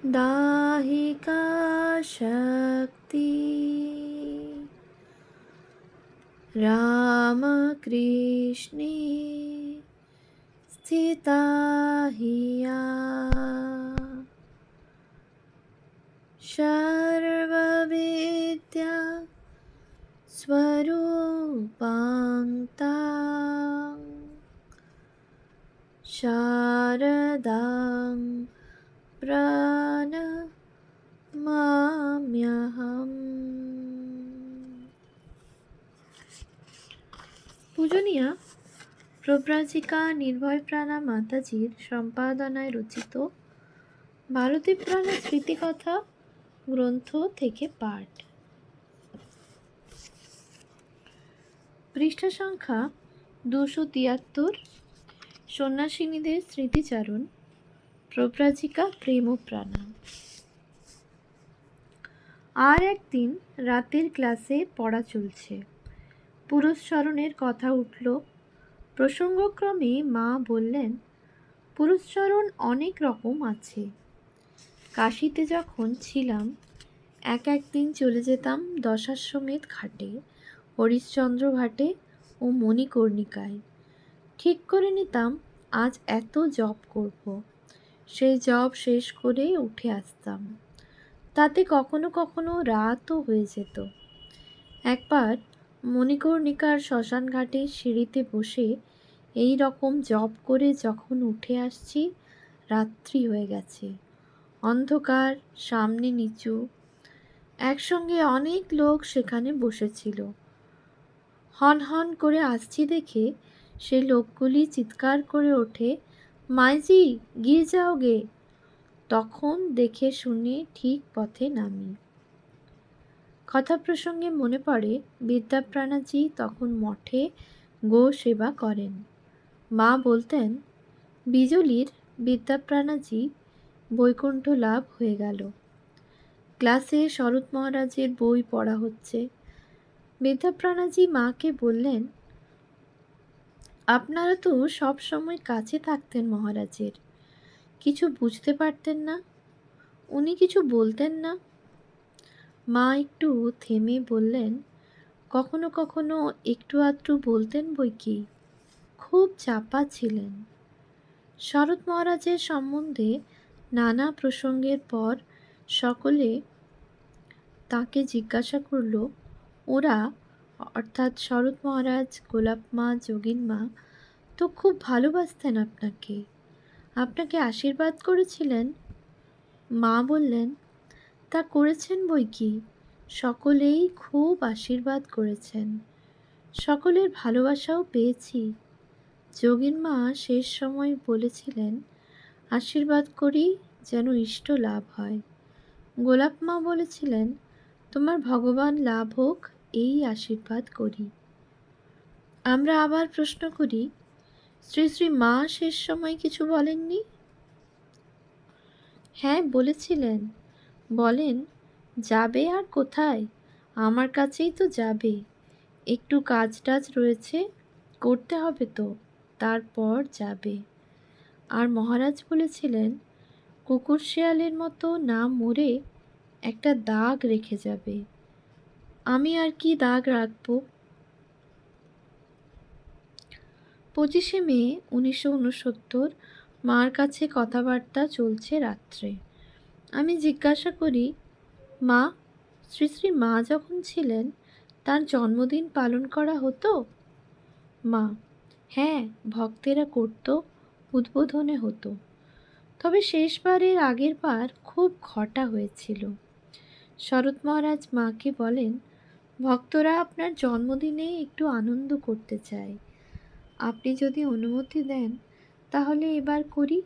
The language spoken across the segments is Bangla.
दाहिका शक्ति रामकृष्णे स्थिता हिया सर्वविद्या स्वरूपान्ता शारदां प्रणमाम्यहम्। পূজনীয়া প্রব্রাজিকা নির্ভয় প্রাণা মাতাজির সম্পাদনায় রচিত ভারতী প্রাণা স্মৃতিকথা গ্রন্থ থেকে পাঠ। পৃষ্ঠা সংখ্যা 273। সন্ন্যাসিনীদের স্মৃতিচারণ। প্রব্রাজিকা প্রেম প্রাণা। আর একদিন রাতের ক্লাসে পড়া চলছে। পুরুষচরণের কথা উঠল। প্রসঙ্গক্রমে মা বললেন, পুরুষচরণ অনেক রকম আছে। কাশীতে যখন ছিলাম একদিন চলে যেতাম দশাশ্বমেধ ঘাটে, হরিশ্চন্দ্র ঘাটে ও মণিকর্ণিকায়। ঠিক করে নিতাম আজ এত জপ করব। সেই জপ শেষ করে উঠে আসতাম। তাতে কখনো কখনো রাতও হয়ে যেত। একবার মণিকর্ণিকার শ্মশান ঘাটে সিঁড়িতে বসে এই রকম জপ করে যখন উঠে আসছি, রাত্রি হয়ে গেছে। অন্ধকার, সামনে নিচু। একসঙ্গে অনেক লোক সেখানে বসেছিল। হন হন করে আসছি দেখে সেই লোকগুলি চিৎকার করে ওঠে, মাইজি গিয়ে যাওগে। তখন দেখে শুনে ঠিক পথে নামি। কথা প্রসঙ্গে মনে পড়ে বিদ্যাপ্রাণাজি তখন মঠে গো সেবা করেন। মা বলতেন, বিজলির বিদ্যাপ্রাণাজি বৈকুণ্ঠ লাভ হয়ে গেল। ক্লাসে শরৎ মহারাজের বই পড়া হচ্ছে। বিদ্যাপ্রাণাজি মাকে বললেন, আপনারা তো সব সময় কাছে থাকতেন মহারাজের, কিছু বুঝতে পারতেন না? উনি কিছু বলতেন না? মা একটু থেমে বললেন, কখনো কখনো একটু আধটু বলতেন বই কি, খুব চাপা ছিলেন। শরৎ মহারাজের সম্বন্ধে নানা প্রসঙ্গের পর সকলে তাকে জিজ্ঞাসা করল, ওরা অর্থাৎ শরৎ মহারাজ, গোলাপ মা, যোগিন মা তো খুব ভালোবাসতেন আপনাকে, আপনাকে আশীর্বাদ করেছিলেন? মা বললেন, তা করেছেন বই কি, সকলেই খুব আশীর্বাদ করেছেন, সকলের ভালোবাসাও পেয়েছি। যোগিন মা শেষ সময় বলেছিলেন, আশীর্বাদ করি যেন ইষ্ট লাভ হয়। গোলাপ মা বলেছিলেন, তোমার ভগবান লাভ হোক এই আশীর্বাদ করি। আমরা আবার প্রশ্ন করি, শ্রী শ্রী মা শেষ সময় কিছু বলেননি? হ্যাঁ বলেছিলেন। বলেন, যাবে আর কোথায়, আমার কাছেই তো যাবে। একটু কাজ টাজ রয়েছে, করতে হবে তো, তারপর যাবে। আর মহারাজ বলেছিলেন, কুকুর শেয়ালের মতো না মরে একটা দাগ রেখে যাবে। আমি আর কি দাগ রাখব? 25শে মে 1969। মার কাছে কথাবার্তা চলছে রাত্রে। আমি জিজ্ঞাসা করি, মা, শ্রী শ্রী মা যখন ছিলেন তার জন্মদিন পালন করা হতো? মা, হ্যাঁ, ভক্তেরা করত, উদ্বোধনে হতো। তবে শেষবারের আগের বার খুব ঘটা হয়েছিল। শরৎ মহারাজ মাকে বলেন, ভক্তরা আপনার জন্মদিনে একটু আনন্দ করতে চায়, আপনি যদি অনুমতি দেন তাহলে এবার করি।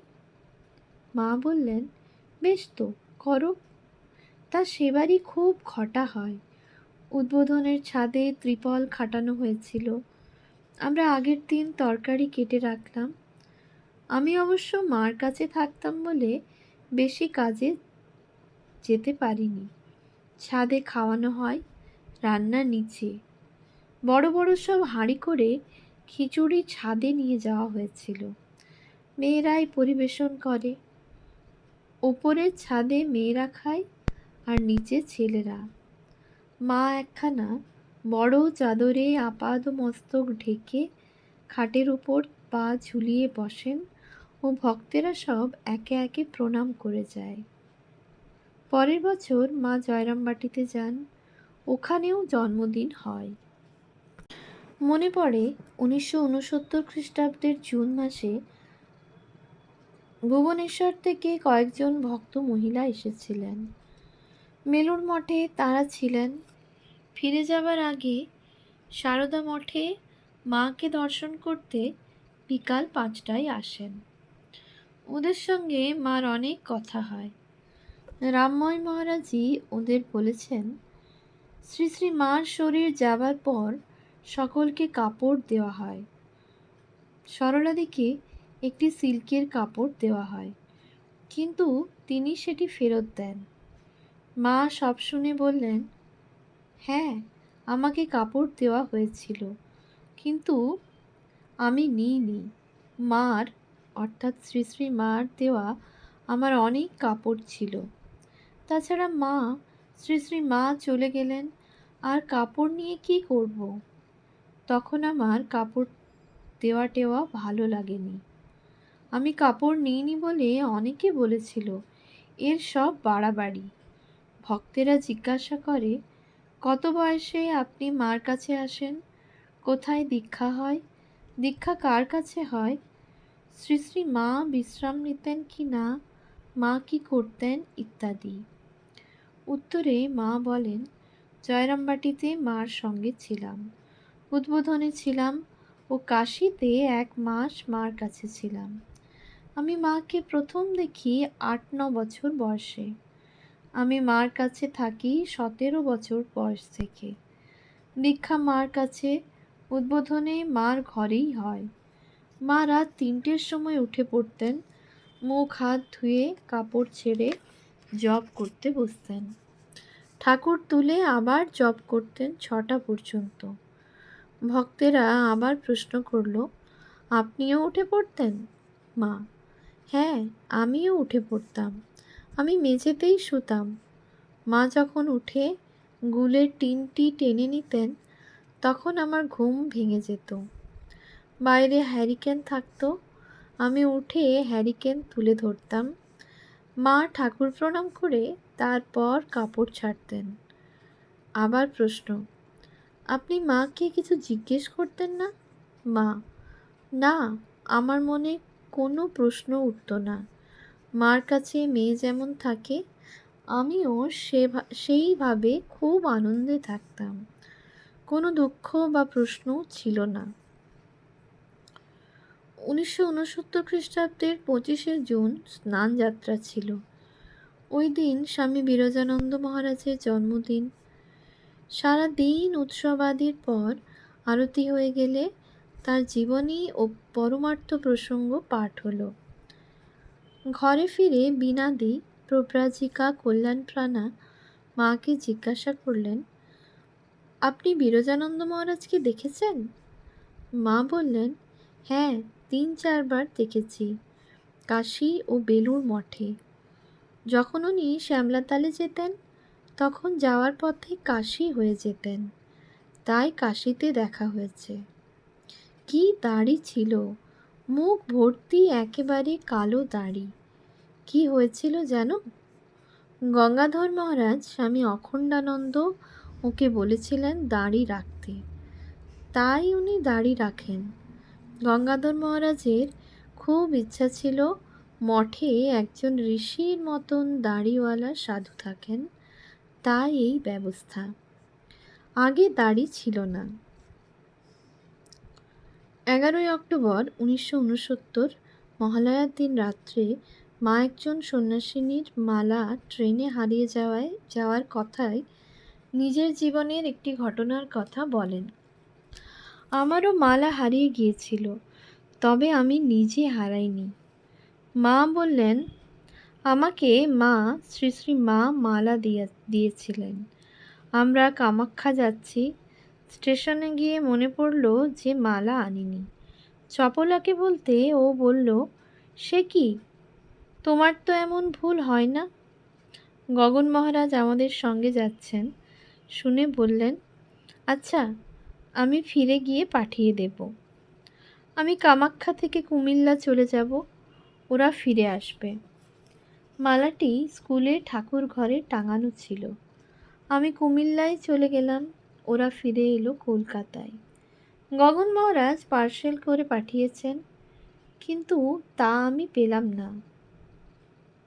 মা বললেন, বেশ তো, করো। তা সেবারই খুব ঘটা হয়। উদ্বোধনের ছাদে ত্রিপল খাটানো হয়েছিল। আমরা আগের দিন তরকারি কেটে রাখলাম। আমি অবশ্য মার কাছে থাকতাম বলে বেশি কাজে যেতে পারিনি। ছাদে খাওয়ানো হয়, রান্নার নিচে। বড় বড় সব হাঁড়ি করে খিচুড়ি ছাদে নিয়ে যাওয়া হয়েছিল। মেয়েরাই পরিবেশন করে। ওপরের ছাদে মেয়েরা খায় আর নিচে ছেলেরা। মা একখানা বড় চাদরে আপাদমস্তক ঢেকে খাটের উপর পা ঝুলিয়ে বসেন ও ভক্তেরা সব একে একে প্রণাম করে যায়। পরের বছর মা জয়রামবাটিতে যান, ওখানেও জন্মদিন হয়। মনে পড়ে 1969 খ্রিস্টাব্দের জুন মাসে ভুবনেশ্বর থেকে কয়েকজন ভক্ত মহিলা এসেছিলেন। মেলুর মঠে তারা ছিলেন। ফিরে যাবার আগে সারদা মঠে মাকে দর্শন করতে বিকাল 5টায় আসেন। ওদের সঙ্গে মার অনেক কথা হয়। রামময় মহারাজই ওদের বলেছেন, শ্রী শ্রী মার শরীর যাবার পর সকলকে কাপড় দেওয়া হয়। সরলাদিকে একটি সিল্কের কাপড় দেওয়া হয়, কিন্তু তিনি সেটি ফেরত দেন। মা সব শুনে বললেন, হ্যাঁ, আমাকে কাপড় দেওয়া হয়েছিল, কিন্তু আমি নিইনি। মার অর্থাৎ শ্রী শ্রী মার দেওয়া আমার অনেক কাপড় ছিল। তাছাড়া মা শ্রী শ্রী মা চলে গেলেন, আর কাপড় নিয়ে কি করব? তখন আমার কাপড় দেওয়া টেওয়া ভালো লাগেনি। আমি কাপড় নিইনি বলে অনেকে বলেছিল এর সব বাড়াবাড়ি। ভক্তেরা জিজ্ঞাসা করে, কত বয়সে আপনি মার কাছে আসেন? কোথায় দীক্ষা হয়? দীক্ষা কার কাছে হয়? শ্রী শ্রী মা বিশ্রাম নিতেন কি না? মা কি করতেন? ইত্যাদি। উত্তরে মা বলেন, জয়রামবাটিতে মার সঙ্গে ছিলাম, উদ্বোধনে ছিলাম ও কাশীতে 1 মাস মার কাছে ছিলাম। আমি মাকে প্রথম দেখি 8-9 বছর বয়সে। আমি মার কাছে থাকি 17 বছর বয়স থেকে। দীক্ষা মার কাছে, উদ্বোধনে মার ঘরেই হয়। মা রাত 3টের সময় উঠে পড়তেন, মুখ হাত ধুয়ে কাপড় ছেড়ে জপ করতে বসতেন। ঠাকুর তুলে আবার জপ করতেন 6টা পর্যন্ত। ভক্তেরা আবার প্রশ্ন করল, আপনিও উঠে পড়তেন? মা, হ্যাঁ, আমিও উঠে পড়তাম। আমি মেঝেতেই শুতাম। মা যখন উঠে গুলের টিনটি টেনে নিতেন, তখন আমার ঘুম ভেঙে যেত। বাইরে হ্যারিকেন থাকতো, আমি উঠে হ্যারিকেন তুলে ধরতাম। মা ঠাকুর প্রণাম করে তারপর কাপড় ছাড়তেন। আবার প্রশ্ন, আপনি মাকে কিছু জিজ্ঞেস করতেন না? মা, না, আমার মনে কোনো প্রশ্ন উঠত না। মার কাছে মেয়ে যেমন থাকে, আমিও সেইভাবে খুব আনন্দে থাকতাম। কোনো দুঃখ বা প্রশ্নও ছিল না। 1969 খ্রিস্টাব্দের 25শে জুন স্নান যাত্রা ছিল। ওই দিন স্বামী বিরজানন্দ মহারাজের জন্মদিন। সারা দিন উৎসবাদির পর আরতি হয়ে গেলে তার জীবনী ও পরমার্থ প্রসঙ্গ পাঠ হলো। ঘরে ফিরে বীণাদি প্রব্রাজিকা কল্যাণপ্রাণা মাকে জিজ্ঞাসা করলেন, আপনি বিরজানন্দ মহারাজকে দেখেছেন? মা বললেন, হ্যাঁ, 3-4 বার দেখেছি, কাশী ও বেলুড় মঠে। যখন উনি শ্যামলাতালে যেতেন, তখন যাওয়ার পথে কাশী হয়ে যেতেন, তাই কাশীতে দেখা হয়েছে। কি দাড়ি ছিল, মুখ ভর্তি একেবারে কালো দাড়ি। কি হয়েছিল জানো? গঙ্গাধর মহারাজ স্বামী অখণ্ডানন্দ ওকে বলেছিলেন দাড়ি রাখতে, তাই উনি দাড়ি রাখেন। গঙ্গাধর মহারাজের খুব ইচ্ছা ছিল মঠে একজন ঋষির মতন দাড়িওয়ালা সাধু থাকেন, তাই এই ব্যবস্থা। আগে দাড়ি ছিল না। 11ই অক্টোবর 1969 মহালয়ার দিন রাত্রে মা একজন সন্ন্যাসিনীর মালা ট্রেনে হারিয়ে যাওয়ার কথায় নিজের জীবনের একটি ঘটনার কথা বলেন। আমারও মালা হারিয়ে গিয়েছিল, তবে আমি নিজে হারাইনি। মা বললেন, আমাকে মা শ্রী শ্রী মা মালা দিয়েছিলেন। আমরা কামাখ্যা যাচ্ছি, স্টেশনে গিয়ে মনে পড়ল যে মালা আনিনি। চপলাকে বলতে ও বলল, সে কি, তোমার তো এমন ভুল হয় না। গগন মহারাজ আমাদের সঙ্গে যাচ্ছেন শুনে বললেন, আচ্ছা, আমি ফিরে গিয়ে পাঠিয়ে দেব। আমি কামাখ্যা থেকে কুমিল্লা চলে যাব, ওরা ফিরে আসবে। মালাটি স্কুলে ঠাকুর ঘরে টাঙানো ছিল। আমি কুমিল্লায় চলে গেলাম, ওরা ফিরে এলো কলকাতায়। গগন মহারাজ পার্সেল করে পাঠিয়েছেন, কিন্তু তা আমি পেলাম না।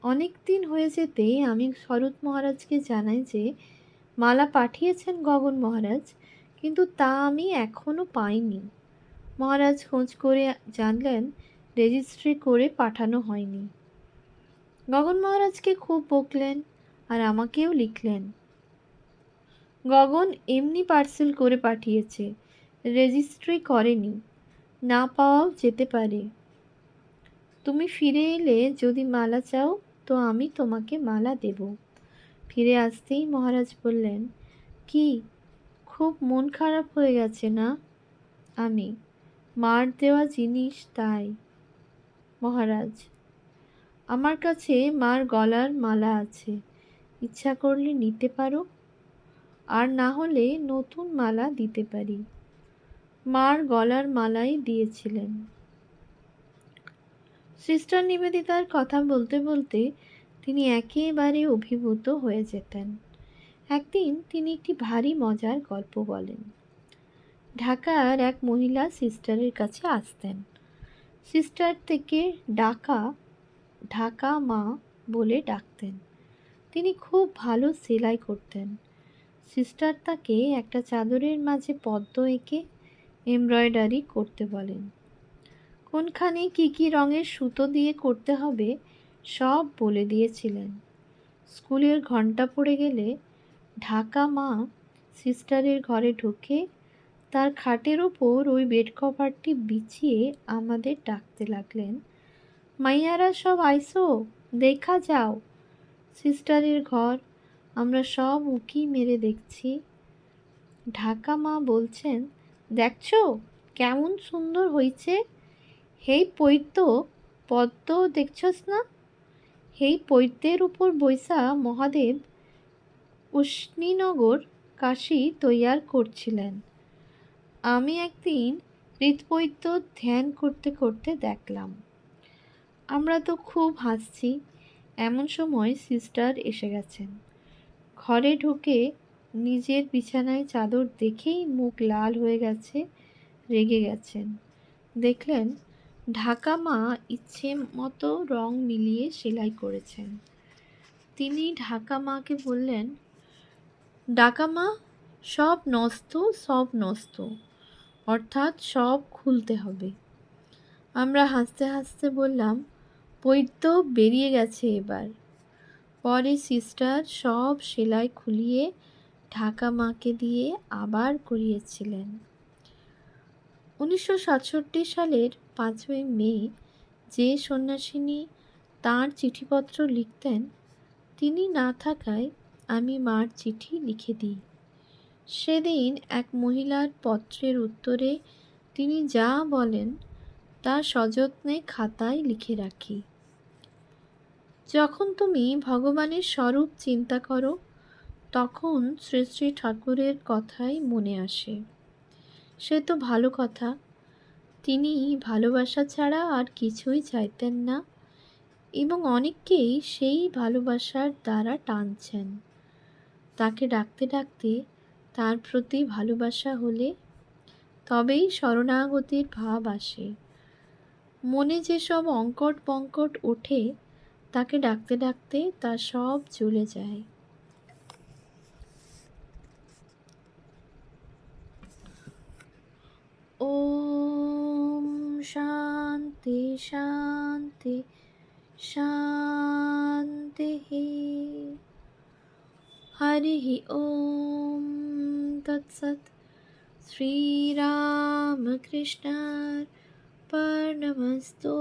অনেক দিন হয়ে যেতে আমি শরৎ মহারাজকে জানাই যে মালা পাঠিয়েছেন গগন মহারাজ, কিন্তু তা আমি এখনো পাইনি। মহারাজ খোঁজ করে জানলেন রেজিস্ট্রি করে পাঠানো হয়নি। গগন মহারাজকে খুব বকলেন আর আমাকেও লিখলেন, গগন এমনি পার্সেল করে পাঠিয়েছে, রেজিস্ট্রি করেনি, না পাওয়াও যেতে পারে। তুমি ফিরে এলে যদি মালা চাও তো আমি তোমাকে মালা দেব। ফিরে আসতেই মহারাজ বললেন, কি খুব মন খারাপ হয়ে গেছে না? আমি, মার দেওয়া জিনিস তাই। মহারাজ, আমার কাছে মার গলার মালা আছে, ইচ্ছা করলে নিতে পারো, আর না হলে নতুন মালা দিতে পারি। মার গলার মালাই দিয়েছিলেন। সিস্টার নিবেদিতার কথা বলতে বলতে তিনি একেবারে অভিভূত হয়ে যেতেন। একদিন তিনি একটি ভারী মজার গল্প বলেন। ঢাকার এক মহিলা সিস্টারের কাছে আসতেন। সিস্টার থেকে ঢাকা মা বলে ডাকতেন। তিনি খুব ভালো সেলাই করতেন। সিস্টার তাকে একটা চাদরের মাঝে পদ্ম এঁকে এমব্রয়ডারি করতে বলেন। কোনখানে কি কি রঙের সুতো দিয়ে করতে হবে সব বলে দিয়েছিলেন। স্কুলের ঘন্টা পড়ে গেলে ঢাকা মা সিস্টারের ঘরে ঢুকে তার খাটের ওপর ওই বেড কভারটি বিছিয়ে আমাদের ডাকতে লাগলেন, মাইয়ারা সব আইসো, দেখা যাও। সিস্টারের ঘর, আমরা সব উঁকি মেরে দেখছি। ঢাকা মা বলছেন, দেখছো কেমন সুন্দর হইছে, হেই পদ্ম দেখছস না? হেই পৈত্যের উপর বৈশা মহাদেব উষ্ণীনগর কাশী তৈয়ার করছিলেন। আমি একদিন হৃৎপৈত্য ধ্যান করতে করতে দেখলাম। আমরা তো খুব হাসছি। এমন সময় সিস্টার এসে গেছেন। ঘরে ঢুকে নিজের বিছানায় চাদর দেখেই মুখ লাল হয়ে গেছে, রেগে গেছেন। দেখলেন ঢাকা মা ইচ্ছে মতো রং মিলিয়ে সেলাই করেছেন। তিনি ঢাকা মাকে বললেন, ঢাকা মা, সব নষ্ট, অর্থাৎ সব খুলতে হবে। আমরা হাসতে হাসতে বললাম, পৈত্য বেরিয়ে গেছে এবার। পরে সিস্টার সব সেলাই খুলিয়ে ঢাকা মাকে দিয়ে আবার করিয়েছিলেন। 1967 সালের 5ই মে যে সন্ন্যাসিনী তাঁর চিঠিপত্র লিখতেন, তিনি না থাকায় আমি মার চিঠি লিখে দিই। সেদিন এক মহিলার পত্রের উত্তরে তিনি যা বলেন তা সযত্নে খাতায় লিখে রাখি। যখন তুমি ভগবানের স্বরূপ চিন্তা করো তখন শ্রী শ্রী ঠাকুরের কথাই মনে আসে। সে তো ভালো কথা। তিনি ভালোবাসা ছাড়া আর কিছুই চাইতেন না এবং অনেককেই সেই ভালোবাসার দ্বারা টানছেন। তাকে ডাকতে ডাকতে তার প্রতি ভালোবাসা হলে তবেই শরণাগতির ভাব আসে। মনে যেসব অঙ্কট বঙ্কট ওঠে তাকে ডাকতে ডাকতে তা সব চলে যায়। ওম শান্তি শান্তি শান্তি। হরি ওম তৎসৎ। শ্রীরামকৃষ্ণার্পণমস্তু।